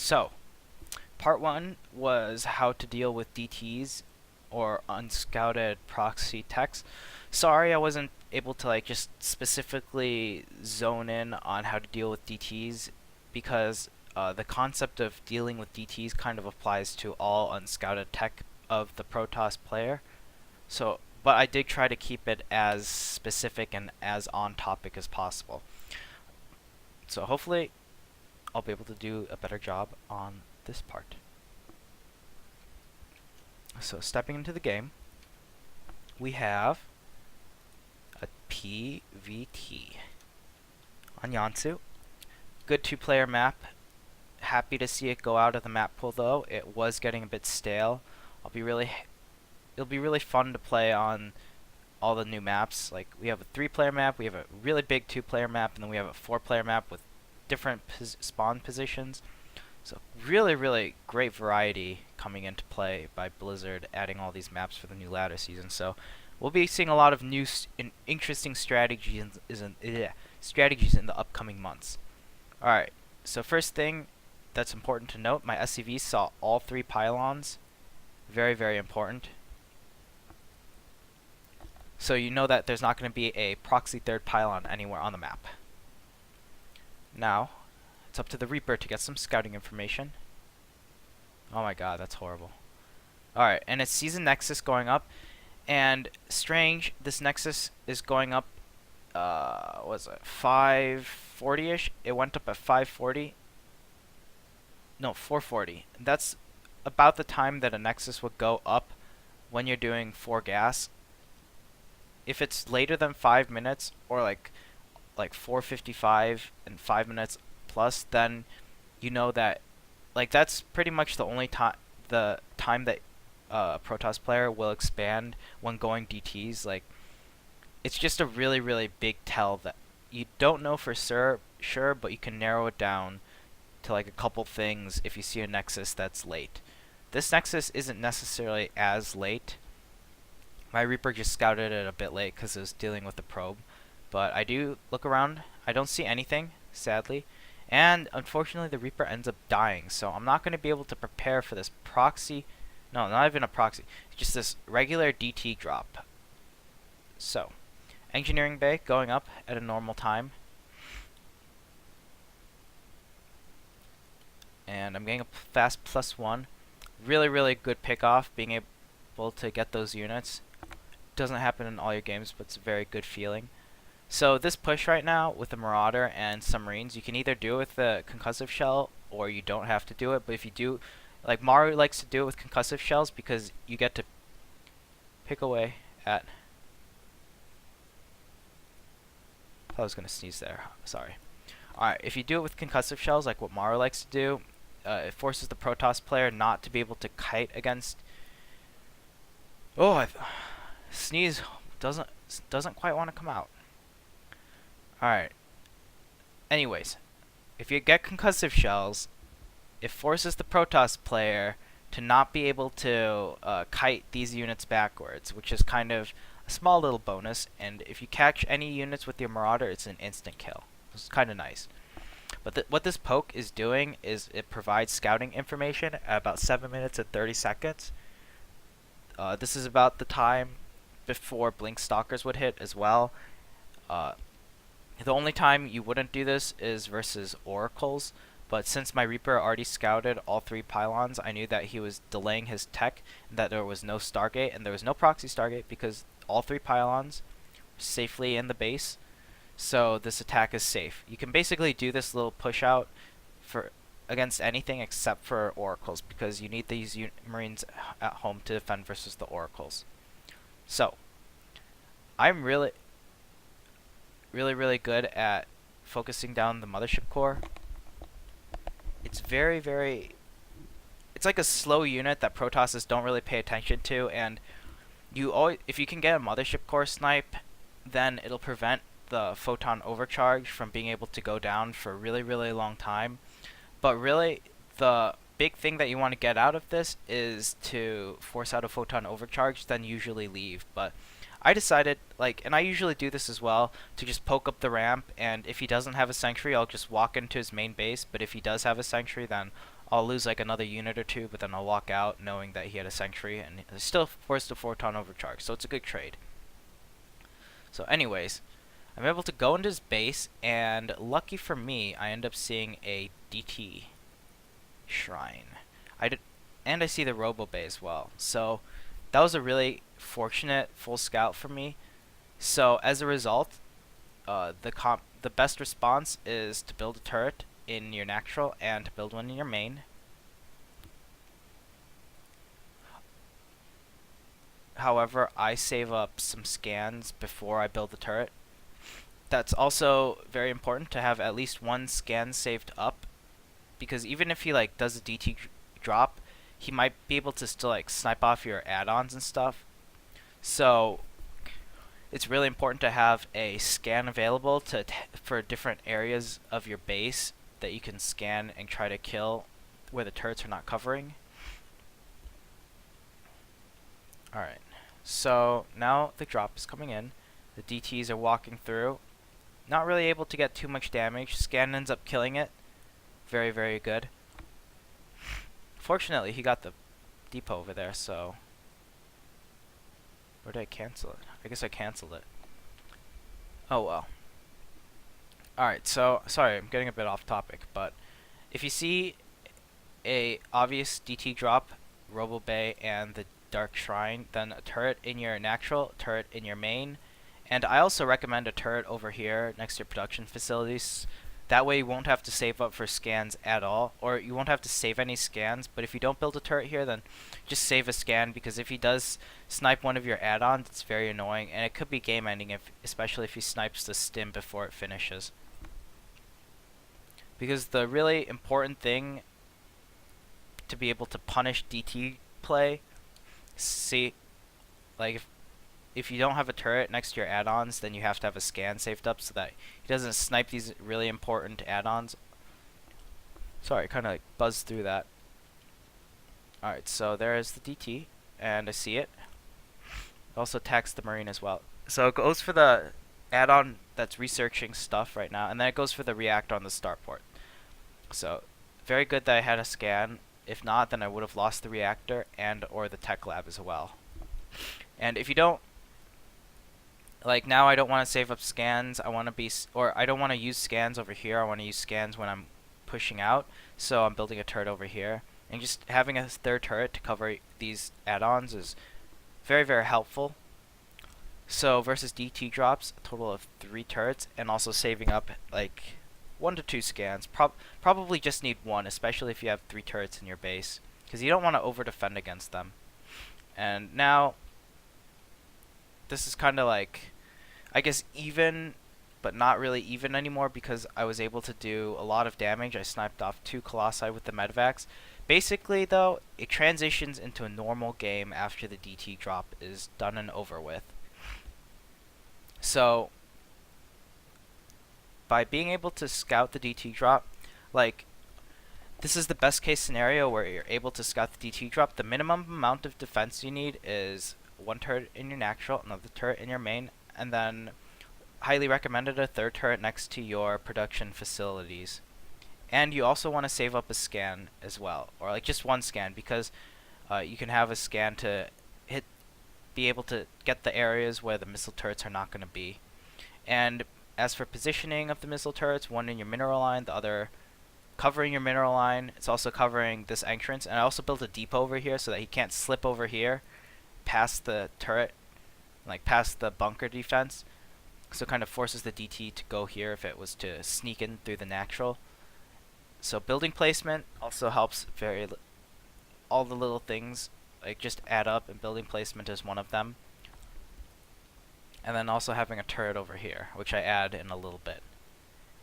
So, part 1 was how to deal with DTs or unscouted proxy techs. Sorry I wasn't able to just specifically zone in on how to deal with DTs because the concept of dealing with DTs kind of applies to all unscouted tech of the Protoss player. So, but I did try to keep it as specific and as on topic as possible. So hopefully I'll be able to do a better job on this part. So stepping into the game, we have a PVT on Yansu. Good two-player map. Happy to see it go out of the map pool though. It was getting a bit stale. It'll be really fun to play on all the new maps. Like we have a 3-player map, we have a really big 2-player map, and then we have a 4-player map with different spawn positions. So really great variety coming into play by Blizzard, adding all these maps for the new ladder season. So we'll be seeing a lot of new interesting strategies in the upcoming months. Alright, so first thing that's important to note, my SCV saw all 3 pylons. Very important. So you know that there's not going to be a proxy 3rd pylon anywhere on the map. Now, it's up to the Reaper to get some scouting information. Oh my god, that's horrible. Alright, and it sees a Nexus going up. And strange, this Nexus is going up, what was it, 540-ish? It went up at 540. No, 440. That's about the time that a Nexus would go up when you're doing 4 gas. If it's later than 5 minutes, or like 4:55 and 5 minutes plus, then you know that that's pretty much the only time that a Protoss player will expand when going DTs. It's just a really big tell that you don't know for sure, but you can narrow it down to a couple things if you see a Nexus that's late. This Nexus isn't necessarily as late. My Reaper just scouted it a bit late because it was dealing with the probe. But I do look around. I don't see anything, sadly. And unfortunately, the Reaper ends up dying. So I'm not going to be able to prepare for this proxy. No, not even a proxy. Just this regular DT drop. So, Engineering Bay going up at a normal time. And I'm getting a fast +1. Really good pickoff, being able to get those units. Doesn't happen in all your games, but it's a very good feeling. So this push right now with the Marauder and submarines, you can either do it with the concussive shell or you don't have to do it. But if you do, like Maru likes to do it with concussive shells because you get to pick away at... I was going to sneeze there. Sorry. Alright, if you do it with concussive shells, like what Maru likes to do, it forces the Protoss player not to be able to kite against... Oh, sneeze doesn't quite want to come out. Alright. Anyways, if you get concussive shells, it forces the Protoss player to not be able to kite these units backwards, which is kind of a small little bonus. And if you catch any units with your Marauder, it's an instant kill. It's kind of nice. But what this poke is doing is it provides scouting information at about 7 minutes and 30 seconds. This is about the time before Blink Stalkers would hit as well. The only time you wouldn't do this is versus Oracles, but since my Reaper already scouted all 3 pylons, I knew that he was delaying his tech, and that there was no Stargate, and there was no proxy Stargate because all 3 pylons were safely in the base, so this attack is safe. You can basically do this little push out against anything except for Oracles, because you need these Marines at home to defend versus the Oracles. So, I'm really good at focusing down the mothership core. It's it's like a slow unit that Protosses don't really pay attention to, and if you can get a mothership core snipe, then it'll prevent the photon overcharge from being able to go down for a really long time. But really, the big thing that you want to get out of this is to force out a photon overcharge, then usually leave. But I decided, and I usually do this as well, to just poke up the ramp, and if he doesn't have a sentry, I'll just walk into his main base, but if he does have a sentry, then I'll lose like another unit or two, but then I'll walk out knowing that he had a Sentry and still forced a Photon overcharge, so it's a good trade. So anyways, I'm able to go into his base, and lucky for me, I end up seeing a DT Shrine. And I see the Robo Bay as well. So that was a really fortunate full scout for me. So as a result, the best response is to build a turret in your natural and to build one in your main. However, I save up some scans before I build the turret. That's also very important to have at least one scan saved up, because even if he like does a DT drop, he might be able to still like snipe off your add-ons and stuff. So it's really important to have a scan available for different areas of your base that you can scan and try to kill where the turrets are not covering. Alright, so now the drop is coming in. The DTs are walking through. Not really able to get too much damage. Scan ends up killing it. Very, very good. Fortunately, he got the depot over there, so... Or did I cancel it? I guess I canceled it. Oh well. Alright, so, sorry, I'm getting a bit off topic, but if you see a obvious DT drop, Robo Bay, and the Dark Shrine, then a turret in your natural, turret in your main, and I also recommend a turret over here next to your production facilities. That way you won't have to save up for scans at all, or you won't have to save any scans, but if you don't build a turret here, then just save a scan, because if he does snipe one of your add-ons, it's very annoying, and it could be game ending, especially if he snipes the stim before it finishes. Because the really important thing to be able to punish DT play, like if you don't have a turret next to your add-ons, then you have to have a scan saved up so that he doesn't snipe these really important add-ons. Sorry, kind of like buzzed through that. Alright, so there is the DT, and I see it. It also attacks the Marine as well. So it goes for the add-on that's researching stuff right now, and then it goes for the reactor on the starport. So, very good that I had a scan. If not, then I would have lost the reactor and or the tech lab as well. And if you don't, like now I don't want to save up scans, I want to be, or I don't want to use scans over here, I want to use scans when I'm pushing out, so I'm building a turret over here. And just having a third turret to cover these add-ons is very, very helpful. So versus DT drops, a total of 3 turrets, and also saving up like 1 to 2 scans. Probably just need 1, especially if you have 3 turrets in your base, because you don't want to over-defend against them. And now, this is kind of like, I guess even, but not really even anymore, because I was able to do a lot of damage. I sniped off 2 Colossi with the Medvacs. Basically, though, it transitions into a normal game after the DT drop is done and over with. So, by being able to scout the DT drop, like, this is the best case scenario where you're able to scout the DT drop. The minimum amount of defense you need is 1 turret in your natural, another turret in your main, and then highly recommended a 3rd turret next to your production facilities. And you also want to save up a scan as well, or like just 1 scan, because you can have a scan to be able to get the areas where the missile turrets are not going to be. And as for positioning of the missile turrets, 1 in your mineral line, the other covering your mineral line. It's also covering this entrance, and I also built a depot over here so that he can't slip over here past the turret, like past the bunker defense. So it kind of forces the DT to go here if it was to sneak in through the natural. So building placement also helps all the little things like just add up, and building placement is one of them. And then also having a turret over here, which I add in a little bit.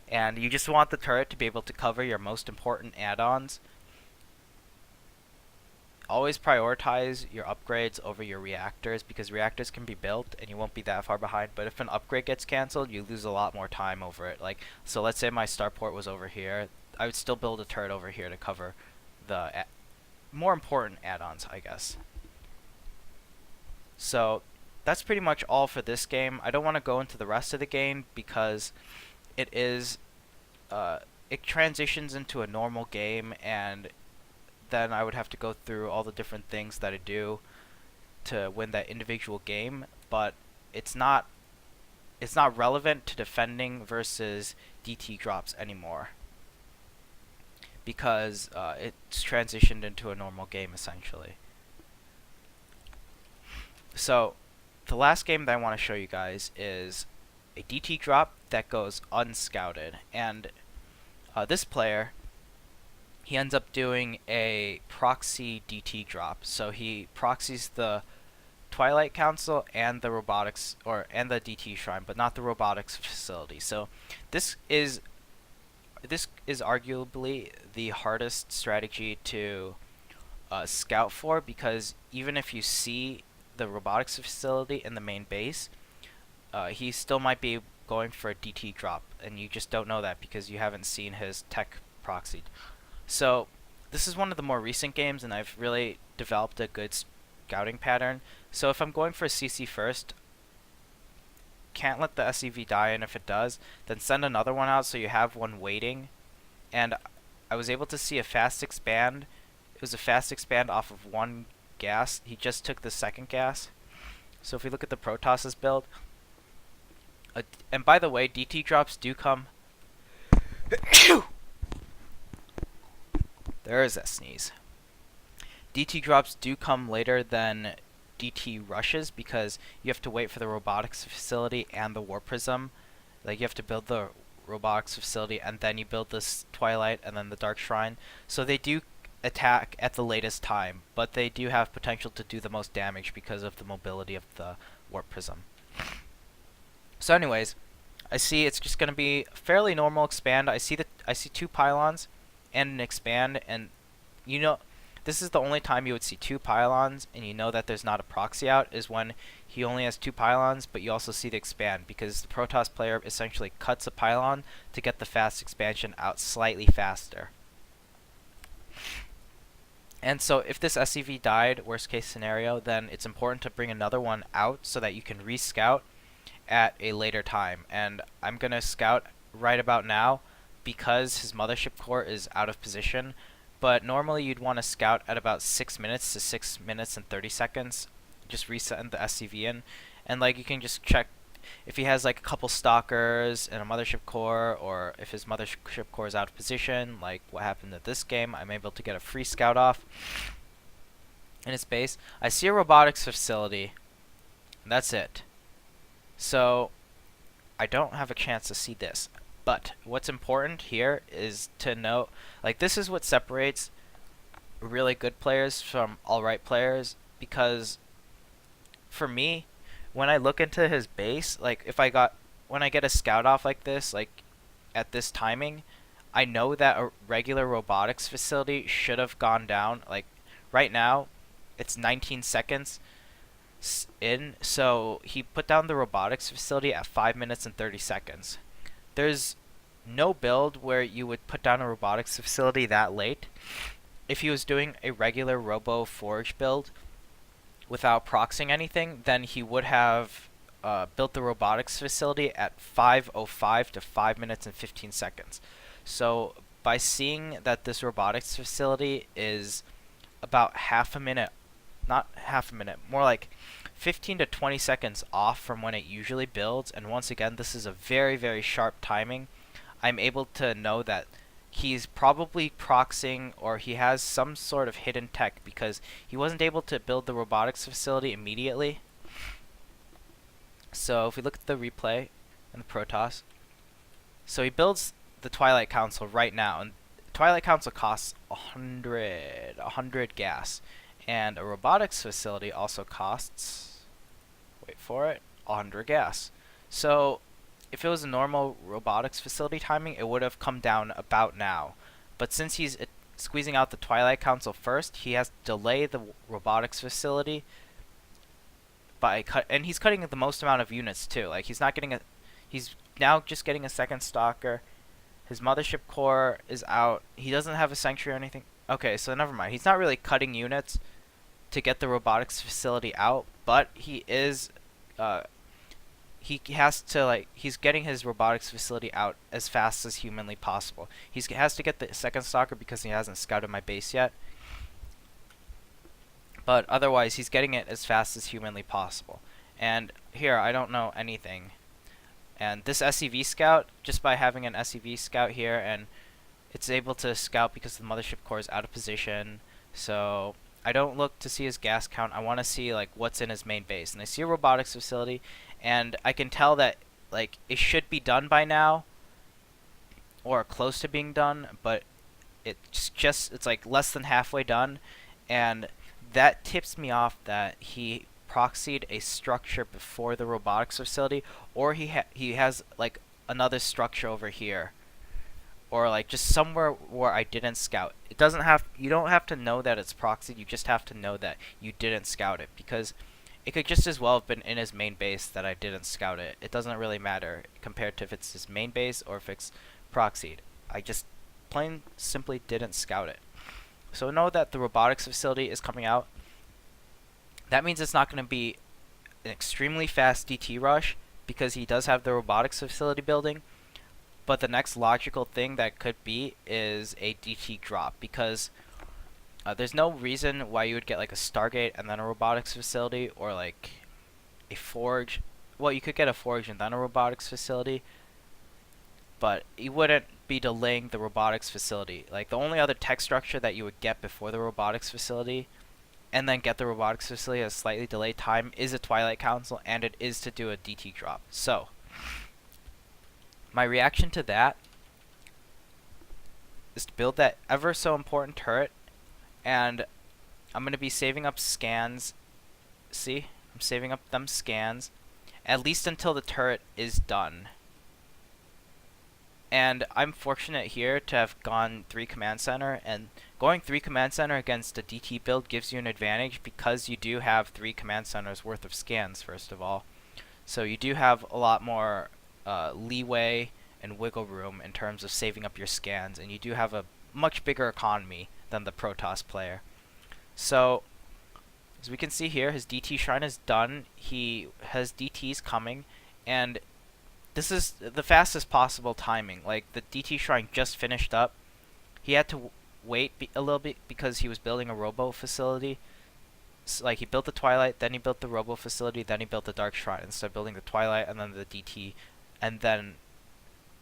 And you just want the turret to be able to cover your most important add-ons. Always prioritize your upgrades over your reactors, because reactors can be built and you won't be that far behind. But if an upgrade gets cancelled, you lose a lot more time over it. Like, so let's say my starport was over here, I would still build a turret over here to cover the more important add-ons, I guess. So that's pretty much all for this game. I don't want to go into the rest of the game because it transitions into a normal game, and then I would have to go through all the different things that I do to win that individual game, but it's not relevant to defending versus DT drops anymore, because it's transitioned into a normal game essentially. So the last game that I want to show you guys is a DT drop that goes unscouted, and this player, he ends up doing a proxy DT drop. So he proxies the Twilight Council and the robotics, and the DT Shrine, but not the robotics facility. So this is arguably the hardest strategy to scout for, because even if you see the robotics facility in the main base, he still might be going for a DT drop, and you just don't know that because you haven't seen his tech proxied. So this is one of the more recent games, and I've really developed a good scouting pattern. So if I'm going for a CC first, can't let the SCV die, and if it does, then send another one out so you have one waiting. And I was able to see a fast expand. It was a fast expand off of one gas. He just took the second gas. So if we look at the Protoss's build, and by the way, DT drops do come. There is that sneeze. DT drops do come later than DT rushes, because you have to wait for the robotics facility and the War Prism. Like, you have to build the robotics facility and then you build this Twilight and then the Dark Shrine. So they do attack at the latest time, but they do have potential to do the most damage because of the mobility of the Warp Prism. So anyways, I see it's just going to be fairly normal expand. I see two pylons and an expand, and you know, this is the only time you would see two pylons and you know that there's not a proxy out, is when he only has two pylons, but you also see the expand, because the Protoss player essentially cuts a pylon to get the fast expansion out slightly faster. And so if this SCV died, worst case scenario, then it's important to bring another one out so that you can re-scout at a later time. And I'm going to scout right about now because his mothership core is out of position. But normally you'd want to scout at about 6 minutes to 6 minutes and 30 seconds. Just reset the SCV in. And like, you can just check if he has like a couple stalkers and a mothership core, or if his mothership core is out of position, like what happened at this game. I'm able to get a free scout off in his base. I see a robotics facility, and that's it. So I don't have a chance to see this. But what's important here is to note, like, this is what separates really good players from alright players, because for me, when I look into his base, like when I get a scout off like this, like at this timing, I know that a regular robotics facility should have gone down. Like right now, it's 19 seconds in, so he put down the robotics facility at 5 minutes and 30 seconds. There's no build where you would put down a robotics facility that late. If he was doing a regular Robo Forge build without proxying anything, then he would have built the robotics facility at 5:05 to 5 minutes and 15 seconds. So by seeing that this robotics facility is about half a minute, not half a minute, more like 15 to 20 seconds off from when it usually builds, and once again, this is a very, very sharp timing, I'm able to know that he's probably proxying, or he has some sort of hidden tech, because he wasn't able to build the robotics facility immediately. So if we look at the replay and the Protoss, so he builds the Twilight Council right now, and Twilight Council costs 100 gas, and a robotics facility also costs, wait for it, 100 gas. So if it was a normal robotics facility timing, it would have come down about now. But since he's squeezing out the Twilight Council first, he has to delay the robotics facility by and he's cutting the most amount of units too. Like, he's not getting he's now just getting a second stalker. His mothership core is out. He doesn't have a sanctuary or anything. Okay, so never mind. He's not really cutting units to get the robotics facility out, but he is he has to, like, he's getting his robotics facility out as fast as humanly possible. He has to get the second stalker because he hasn't scouted my base yet. But otherwise, he's getting it as fast as humanly possible. And here, I don't know anything. And this SCV scout, just by having an SCV scout here, and it's able to scout because the mothership core is out of position. So I don't look to see his gas count. I want to see like what's in his main base. And I see a robotics facility, and I can tell that like it should be done by now, or close to being done, but it's like less than halfway done, and that tips me off that he proxied a structure before the robotics facility, or he has like another structure over here, or like just somewhere where I didn't scout. It doesn't have you don't have to know that it's proxied. You just have to know that you didn't scout it, because it could just as well have been in his main base that I didn't scout it. It doesn't really matter compared to if it's his main base or if it's proxied. I just plain simply didn't scout it. So know that the robotics facility is coming out. That means it's not going to be an extremely fast DT rush, because he does have the robotics facility building. But the next logical thing that could be is a DT drop, because there's no reason why you would get like a Stargate and then a robotics facility, or like a forge. Well, you could get a forge and then a robotics facility, but you wouldn't be delaying the robotics facility. Like the only other tech structure that you would get before the robotics facility and then get the robotics facility at a slightly delayed time is a Twilight Council, and it is to do a DT drop. So my reaction to that is to build that ever so important turret, and I'm going to be saving up scans. See? I'm saving up them scans at least until the turret is done. And I'm fortunate here to have gone 3 command center, and going 3 command center against a DT build gives you an advantage because you do have 3 command centers worth of scans, first of all. So you do have a lot more leeway and wiggle room in terms of saving up your scans, and you do have a much bigger economy than the Protoss player. So as we can see here, his DT shrine is done. He has DTs coming, and this is the fastest possible timing. Like, the DT shrine just finished up. He had to wait a little bit because he was building a robo facility. So, like, he built the Twilight, then he built the robo facility, then he built the Dark Shrine, instead of building the Twilight and then the DT, and then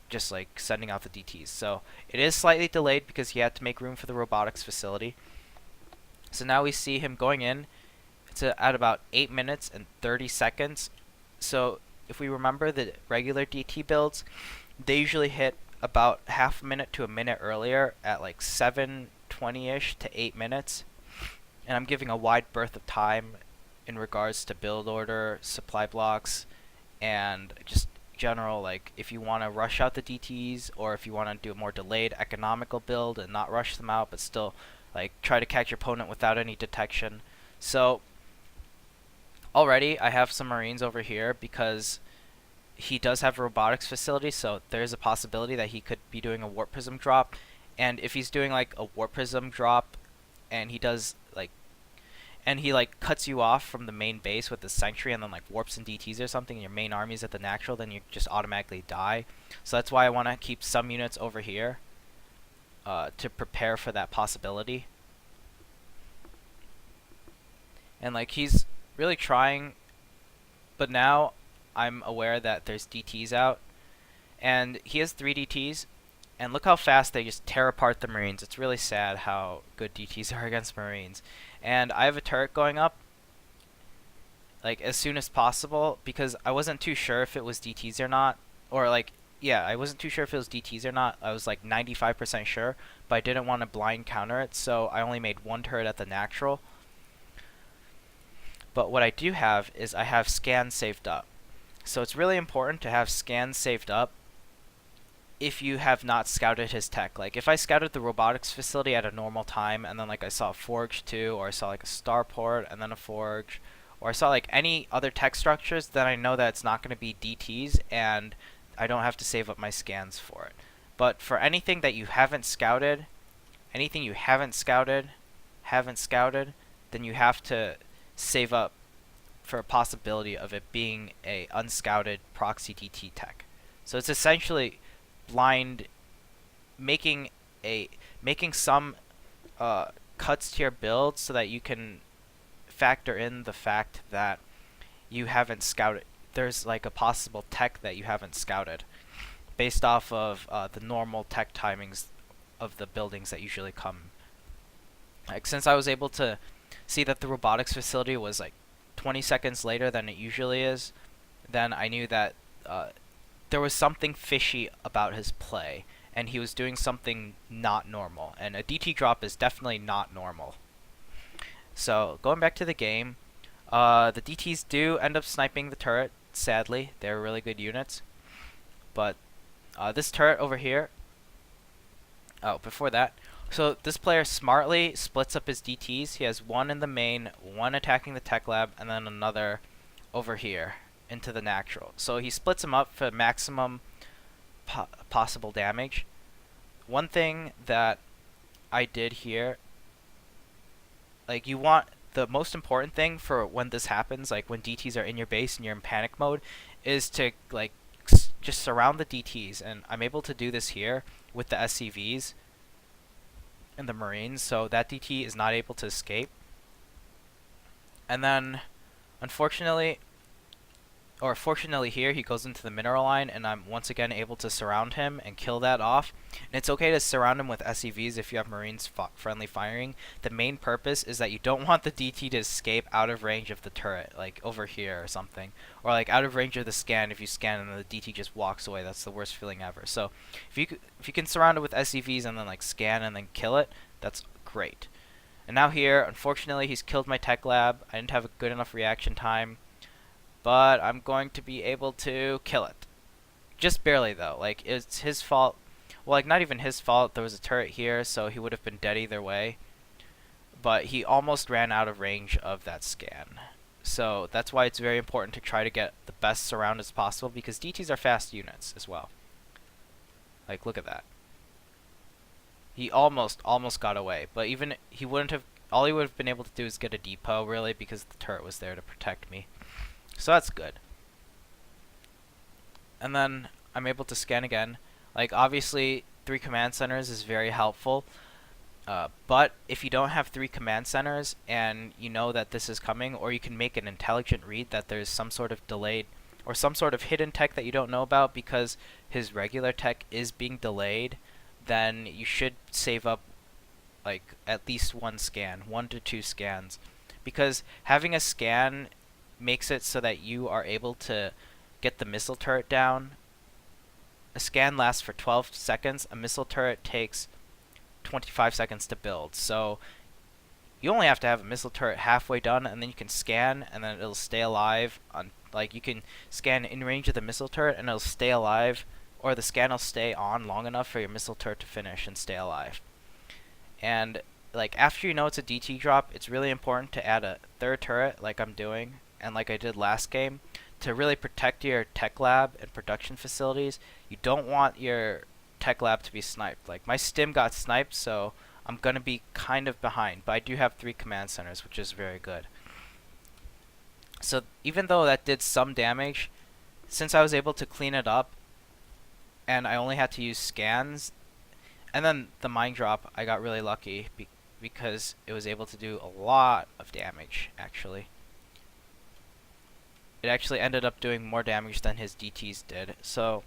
just like sending out the DTs. So it is slightly delayed because he had to make room for the robotics facility. So now we see him going in. It's at about 8 minutes and 30 seconds. So if we remember the regular DT builds, they usually hit about half a minute to a minute earlier at like 7:20ish to 8 minutes. And I'm giving a wide berth of time in regards to build order, supply blocks, and just general, like, if you want to rush out the DTs, or if you want to do a more delayed economical build and not rush them out, but still like try to catch your opponent without any detection. So already I have some Marines over here because he does have a robotics facility, so there's a possibility that he could be doing a warp prism drop. And if he's doing like a warp prism drop and he does like, and he like cuts you off from the main base with the sentry and then like warps in DTs or something, and your main army's at the natural, then you just automatically die. So that's why I want to keep some units over here to prepare for that possibility. And like, he's really trying, but now I'm aware that there's DTs out, and he has 3 DTs, and look how fast they just tear apart the Marines. It's really sad how good DTs are against Marines. And I have a turret going up like as soon as possible because I wasn't too sure if it was DTs or not, or like, yeah, I wasn't too sure if it was DTs or not. I was like 95% sure, but I didn't want to blind counter it, so I only made 1 turret at the natural. But what I do have is I have scans saved up. So it's really important to have scans saved up if you have not scouted his tech. Like, if I scouted the robotics facility at a normal time, and then like I saw a forge too, or I saw like a starport and then a forge, or I saw like any other tech structures, then I know that it's not going to be DTs, and I don't have to save up my scans for it. But for anything that you haven't scouted, then you have to save up for a possibility of it being a unscouted proxy DT tech. So it's essentially blind making some cuts to your build so that you can factor in the fact that you haven't scouted. There's like a possible tech that you haven't scouted based off of the normal tech timings of the buildings that usually come. Like, since I was able to see that the robotics facility was like 20 seconds later than it usually is, then I knew that there was something fishy about his play, and he was doing something not normal. And a DT drop is definitely not normal. So going back to the game, the DTs do end up sniping the turret. Sadly, they're really good units, but this turret over here. Oh, before that. So this player smartly splits up his DTs. He has one in the main, one attacking the tech lab, and then another over here into the natural. So he splits them up for maximum possible damage. One thing that I did here, like, you want the most important thing for when this happens, like when DTs are in your base and you're in panic mode, is to like just surround the DTs. And I'm able to do this here with the SCVs and the Marines, so that DT is not able to escape. And then, unfortunately, or fortunately here, he goes into the mineral line, and I'm once again able to surround him and kill that off. And it's okay to surround him with SCVs if you have Marines friendly firing. The main purpose is that you don't want the DT to escape out of range of the turret, like over here or something. Or like out of range of the scan if you scan and the DT just walks away. That's the worst feeling ever. So if you can surround it with SCVs and then like scan and then kill it, that's great. And now here, unfortunately, he's killed my tech lab. I didn't have a good enough reaction time, but I'm going to be able to kill it. Just barely, though. Like, it's his fault. Well, like, not even his fault. There was a turret here, so he would have been dead either way. But he almost ran out of range of that scan. So that's why it's very important to try to get the best surround as possible, because DTs are fast units as well. Like, look at that. He almost got away. But even he wouldn't have... All he would have been able to do is get a depot, really, because the turret was there to protect me. So that's good. And then I'm able to scan again. Like, obviously 3 command centers is very helpful, but if you don't have 3 command centers and you know that this is coming, or you can make an intelligent read that there's some sort of delayed or some sort of hidden tech that you don't know about because his regular tech is being delayed, then you should save up like at least 1 scan, 1 to 2 scans, because having a scan makes it so that you are able to get the missile turret down. A scan lasts for 12 seconds. A missile turret takes 25 seconds to build. So you only have to have a missile turret halfway done, and then you can scan, and then it'll stay alive. Like, you can scan in range of the missile turret, and it'll stay alive, or the scan will stay on long enough for your missile turret to finish and stay alive. And like, after you know it's a DT drop, it's really important to add a 3rd turret, like I'm doing, and like I did last game, to really protect your tech lab and production facilities. You don't want your tech lab to be sniped. Like, my stim got sniped, so I'm going to be kind of behind, but I do have 3 command centers, which is very good. So even though that did some damage, since I was able to clean it up, and I only had to use scans, and then the mine drop, I got really lucky because it was able to do a lot of damage, actually. It actually ended up doing more damage than his DTs did. So,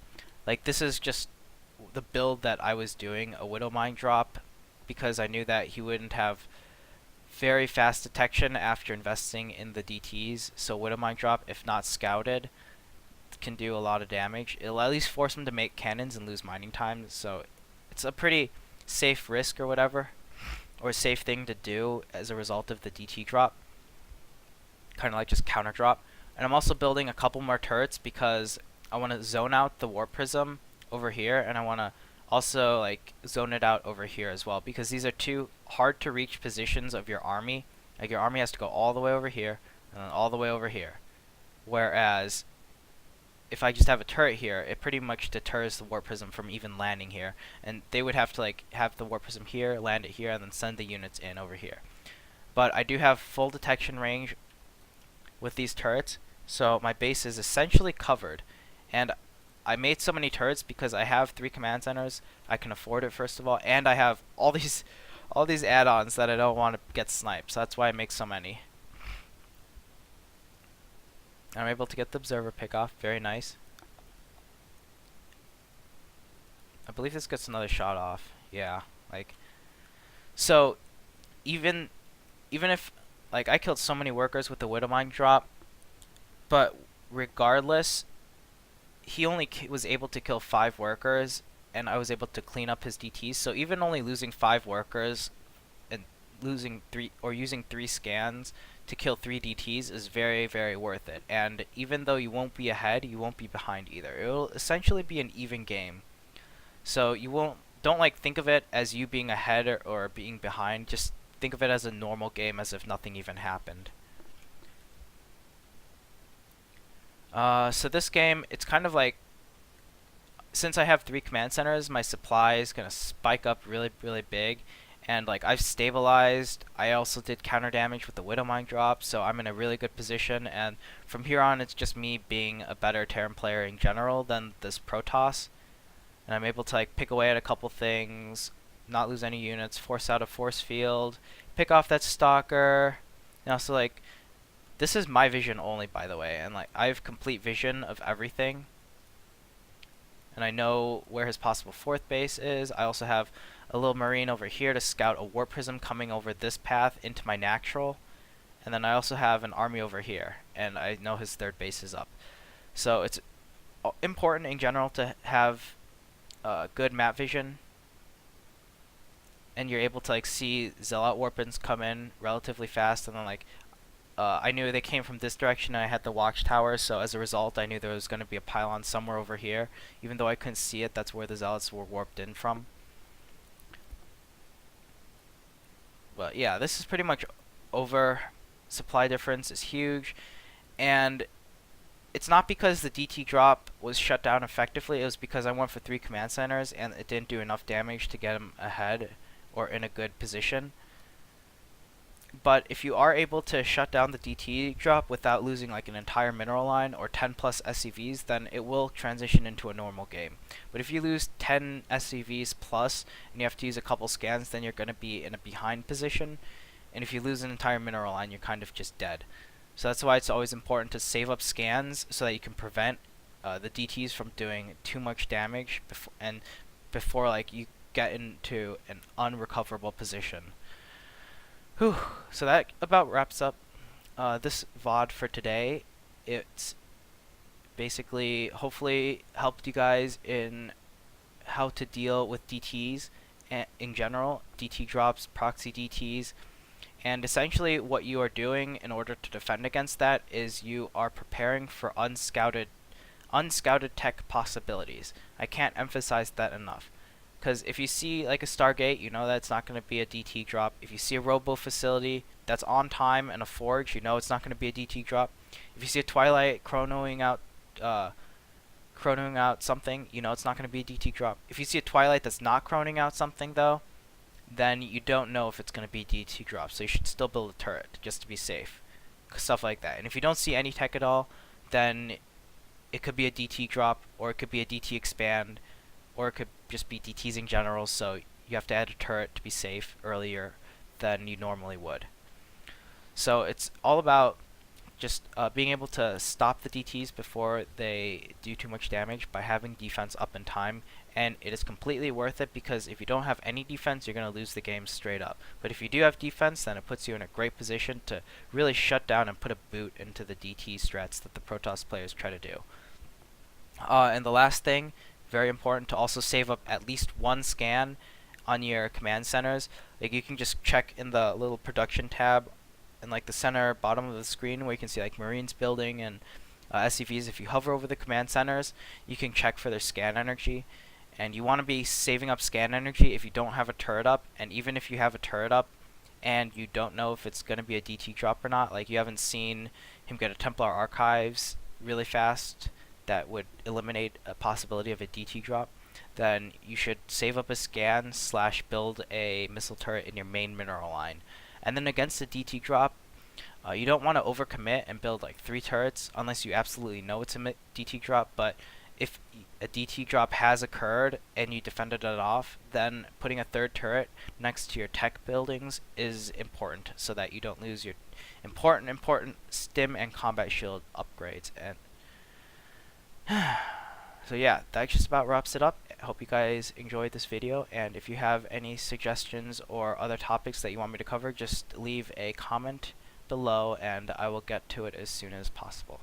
like, this is just the build that I was doing, a Widow Mine drop, because I knew that he wouldn't have very fast detection after investing in the DTs. So Widow Mine drop, if not scouted, can do a lot of damage. It'll at least force him to make cannons and lose mining time. So it's a pretty safe risk or whatever, or a safe thing to do as a result of the DT drop. Kind of like just counter drop. And I'm also building a couple more turrets because I want to zone out the warp prism over here, and I want to also like zone it out over here as well, because these are 2 hard to reach positions of your army. Like, your army has to go all the way over here and then all the way over here. Whereas if I just have a turret here, it pretty much deters the warp prism from even landing here, and they would have to like have the warp prism here, land it here, and then send the units in over here. But I do have full detection range with these turrets, so my base is essentially covered. And I made so many turrets because I have 3 command centers. I can afford it, first of all, and I have all these add-ons that I don't want to get sniped. So that's why I make so many. I'm able to get the observer pick off. Very nice. I believe this gets another shot off. Yeah, like, so even if, like, I killed so many workers with the Widowmine drop, but regardless, he only was able to kill 5 workers, and I was able to clean up his DTs. So even only losing 5 workers and losing 3 or using 3 scans to kill 3 DTs is very, very worth it. And even though you won't be ahead, you won't be behind either. It will essentially be an even game. So you don't like think of it as you being ahead or being behind. Just think of it as a normal game, as if nothing even happened. So this game, it's kind of like, since I have 3 command centers, my supply is gonna spike up really, really big. And like, I've stabilized. I also did counter damage with the Widowmine drop, so I'm in a really good position. And from here on, it's just me being a better Terran player in general than this Protoss. And I'm able to like pick away at a couple things, not lose any units, force out a force field, pick off that stalker. Now, so like, this is my vision only, by the way, and like, I have complete vision of everything. And I know where his possible 4th base is. I also have a little marine over here to scout a warp prism coming over this path into my natural. And then I also have an army over here, and I know his 3rd base is up. So it's important in general to have good map vision, and you're able to like see Zealot warpins come in relatively fast, and then like, I knew they came from this direction, and I had the watchtower, so as a result I knew there was going to be a pylon somewhere over here. Even though I couldn't see it, that's where the Zealots were warped in from. But yeah, this is pretty much over. Supply difference is huge, and it's not because the DT drop was shut down effectively. It was because I went for 3 command centers and it didn't do enough damage to get him ahead or in a good position. But if you are able to shut down the DT drop without losing like an entire mineral line or 10 plus SCVs, then it will transition into a normal game. But if you lose 10 SCVs plus and you have to use a couple scans, then you're going to be in a behind position. And if you lose an entire mineral line, you're kind of just dead. So that's why it's always important to save up scans so that you can prevent the DTs from doing too much damage before like you get into an unrecoverable position. Whew. So that about wraps up this VOD for today. It's basically hopefully helped you guys in how to deal with DTs in general, DT drops, proxy DTs. And essentially what you are doing in order to defend against that is you are preparing for unscouted tech possibilities. I can't emphasize that enough. Because if you see like a Stargate, you know that's not going to be a DT drop. If you see a Robo facility that's on time and a Forge, you know it's not going to be a DT drop. If you see a Twilight chronoing out something, you know it's not going to be a DT drop. If you see a Twilight that's not chroning out something though, then you don't know if it's going to be DT drop, so you should still build a turret just to be safe. Stuff like that. And if you don't see any tech at all, then it could be a DT drop, or it could be a DT expand, or it could just be DTs in general, so you have to add a turret to be safe earlier than you normally would. So it's all about just being able to stop the DTs before they do too much damage by having defense up in time. And it is completely worth it, because if you don't have any defense, you're going to lose the game straight up. But if you do have defense, then it puts you in a great position to really shut down and put a boot into the DT strats that the Protoss players try to do. And the last thing, very important, to also save up at least 1 scan on your command centers. Like, you can just check in the little production tab in like the center bottom of the screen where you can see like Marines building and SCVs. If you hover over the command centers, you can check for their scan energy. And you want to be saving up scan energy if you don't have a turret up. And even if you have a turret up and you don't know if it's going to be a DT drop or not, like you haven't seen him get a Templar Archives really fast that would eliminate a possibility of a DT drop, then you should save up a scan / build a missile turret in your main mineral line. And then against the DT drop, you don't want to overcommit and build like 3 turrets unless you absolutely know it's a DT drop. But if a DT drop has occurred and you defended it off, then putting a third turret next to your tech buildings is important so that you don't lose your important stim and combat shield upgrades. And so yeah, that just about wraps it up. I hope you guys enjoyed this video, and if you have any suggestions or other topics that you want me to cover, just leave a comment below and I will get to it as soon as possible.